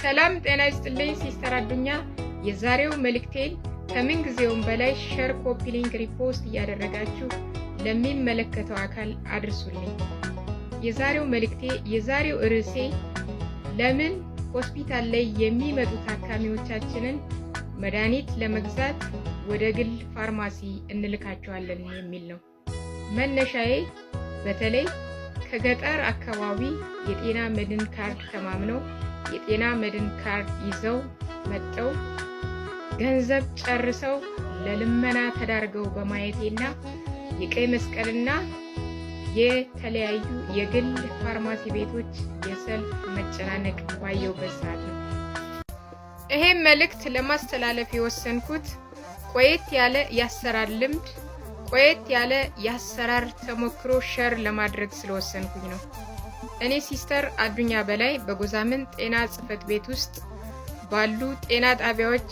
ሰላም ጤና ይስጥልኝ ሲስተር አዱኛ። የዛሬው መልእክቴ ከምን ጊዜውም በላይ ሼር፣ ኮፒ ሊንክ፣ ሪፖስት እያደረጋችሁ ለሚመለከተው አካል አድርሱልኝ። የዛሬው ርዕሴ ለምን ሆስፒታል ላይ የሚመጡ ታካሚዎቻችንን መድኃኒት ለመግዛት ወደ ግል ፋርማሲ እንልካቸዋለን የሚል ነው። መነሻዬ በተለይ ከገጠር አካባቢ የጤና መድን ካርድ ተማምነው የጤና መድን ካርድ ይዘው መጠው ገንዘብ ጨርሰው ለልመና ተዳርገው በማየቴና የቀይ መስቀልና የተለያዩ የግል ፋርማሲ ቤቶች የሰልፍ መጨናነቅ ባየሁበት ሰዓት ነው። ይሄን መልእክት ለማስተላለፍ የወሰንኩት ቆየት ያለ የአሰራር ልምድ፣ ቆየት ያለ የአሰራር ተሞክሮ ሼር ለማድረግ ስለወሰንኩኝ ነው። እኔ ሲስተር አዱኛ በላይ በጎዛምን ጤና ጽሕፈት ቤት ውስጥ ባሉ ጤና ጣቢያዎች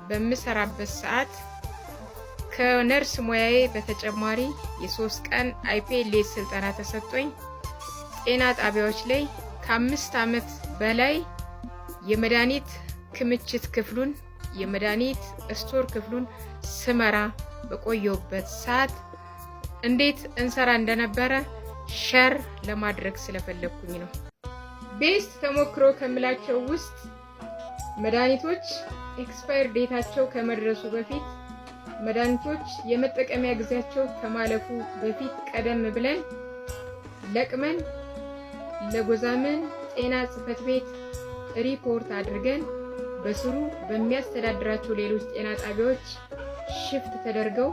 በምሰራበት ሰዓት ከነርስ ሙያዬ በተጨማሪ የ3 ቀን IPLS ስልጠና ተሰጥቶኝ ጤና ጣቢያዎች ላይ ከ5 ዓመት በላይ የመድኃኒት ክምችት ክፍሉን የመድኃኒት ስቶር ክፍሉን ስመራ በቆየሁበት ሰዓት እንዴት እንሰራ እንደነበረ ሼር ለማድረግ ስለፈለኩኝ ነው። ቤስት ተሞክሮ ከምላቸው ውስጥ መድኃኒቶች ኤክስፓየር ዴታቸው ከመድረሱ በፊት መድኃኒቶች የመጠቀሚያ ጊዜያቸው ከማለፉ በፊት ቀደም ብለን ለቅመን ለጎዛምን ጤና ጽሕፈት ቤት ሪፖርት አድርገን በስሩ በሚያስተዳድራቸው ሌሎች ጤና ጣቢያዎች ሽፍት ተደርገው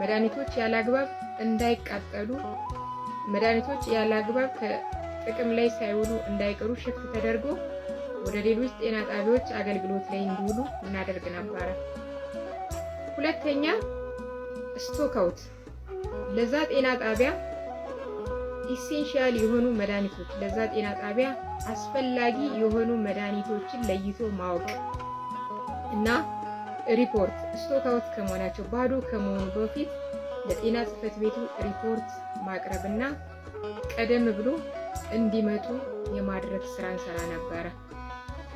መድኃኒቶች ያለአግባብ እንዳይቃጠሉ፣ መድኃኒቶች ያለአግባብ ከጥቅም ላይ ሳይውሉ እንዳይቀሩ ሽፍት ተደርጎ ወደ ሌሎች ጤና ጣቢያዎች አገልግሎት ላይ እንዲውሉ እናደርግ ነበር። ሁለተኛ ስቶክ አውት፣ ለዛ ጤና ጣቢያ ኢሴንሻል የሆኑ መድኃኒቶች፣ ለዛ ጤና ጣቢያ አስፈላጊ የሆኑ መድኃኒቶችን ለይቶ ማወቅ እና ሪፖርት ስቶክ አውት ከመሆናቸው ባዶ ከመሆኑ በፊት ለጤና ጽሕፈት ቤቱ ሪፖርት ማቅረብና ቀደም ብሎ እንዲመጡ የማድረግ ስራ እንሰራ ነበረ።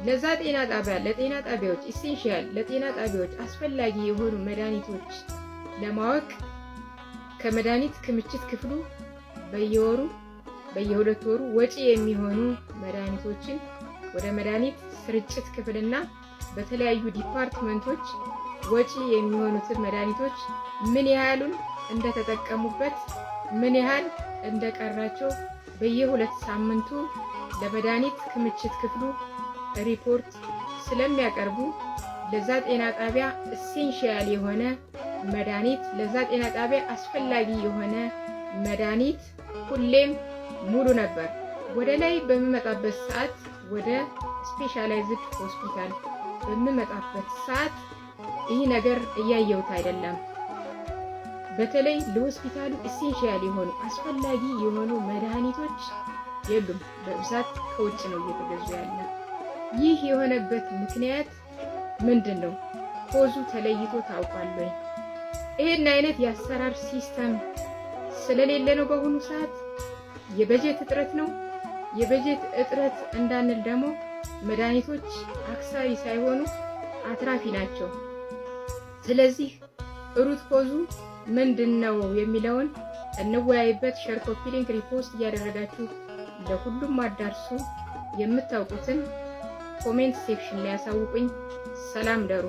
ለዛ ጤና ጣቢያ ለጤና ጣቢያዎች ኢሴንሻል ለጤና ጣቢያዎች አስፈላጊ የሆኑ መድኃኒቶች ለማወቅ ከመድኃኒት ክምችት ክፍሉ በየወሩ በየ2 ወሩ ወጪ የሚሆኑ መድኃኒቶችን ወደ መድኃኒት ስርጭት ክፍልና በተለያዩ ዲፓርትመንቶች ወጪ የሚሆኑትን መድኃኒቶች ምን ያህሉን እንደተጠቀሙበት ምን ያህል እንደቀራቸው በየ2 ሳምንቱ ለመድኃኒት ክምችት ክፍሉ ሪፖርት ስለሚያቀርቡ ለዛ ጤና ጣቢያ ኢሴንሻል የሆነ መድኃኒት ለዛ ጤና ጣቢያ አስፈላጊ የሆነ መድኃኒት ሁሌም ሙሉ ነበር። ወደ ላይ በሚመጣበት ሰዓት ወደ ስፔሻላይዝድ ሆስፒታል በሚመጣበት ሰዓት ይህ ነገር እያየሁት አይደለም። በተለይ ለሆስፒታሉ ኢሴንሻል የሆኑ አስፈላጊ የሆኑ መድኃኒቶች የሉም። በብዛት ከውጭ ነው እየተገዙ ያለ። ይህ የሆነበት ምክንያት ምንድነው? ኮዙ ተለይቶ ታውቋል ወይ? ይሄን አይነት የአሰራር ሲስተም ስለሌለ ነው። በአሁኑ ሰዓት የበጀት እጥረት ነው። የበጀት እጥረት እንዳንል ደግሞ መድኃኒቶች አክሳሪ ሳይሆኑ አትራፊ ናቸው። ስለዚህ ሩት ኮዙ ምንድነው የሚለውን እንወያይበት። ሼር፣ ኮፒ ሊንክ፣ ሪፖስት እያደረጋችሁ ለሁሉም አዳርሱ። የምታውቁትን ኮሜንት ሴክሽን ላይ ያሳውቁኝ። ሰላም ደሩ።